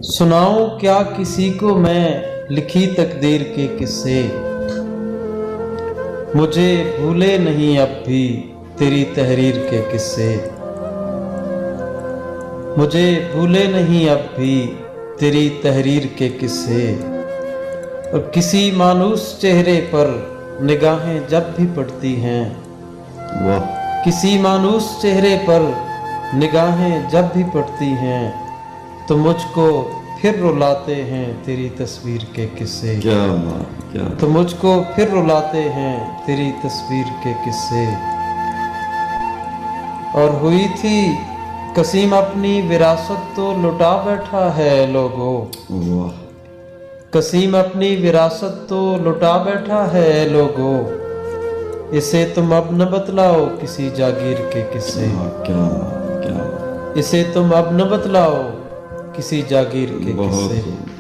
सुनाऊं क्या किसी को मैं लिखी तकदीर के किस्से, मुझे भूले नहीं अब भी तेरी तहरीर के किस्से। मुझे भूले नहीं अब भी तेरी तहरीर के किस्से। और किसी मानूस चेहरे पर निगाहें जब भी पड़ती हैं, वाह, किसी मानूस चेहरे पर निगाहें जब भी पड़ती हैं, तो मुझको फिर रुलाते हैं तेरी तस्वीर के किस्से। क्या बात, क्या तो मुझको फिर रुलाते हैं तेरी तस्वीर के किस्से। और हुई थी कसीम अपनी विरासत तो लुटा बैठा है लोगों। वाह, कसीम अपनी विरासत तो लुटा बैठा है लोगों। इसे तुम अब न बतलाओ किसी जागीर के किस्से। क्या बात, क्या बात। इसे तुम अब न बतलाओ किसी जागीर के बहुत किस्से। खूब।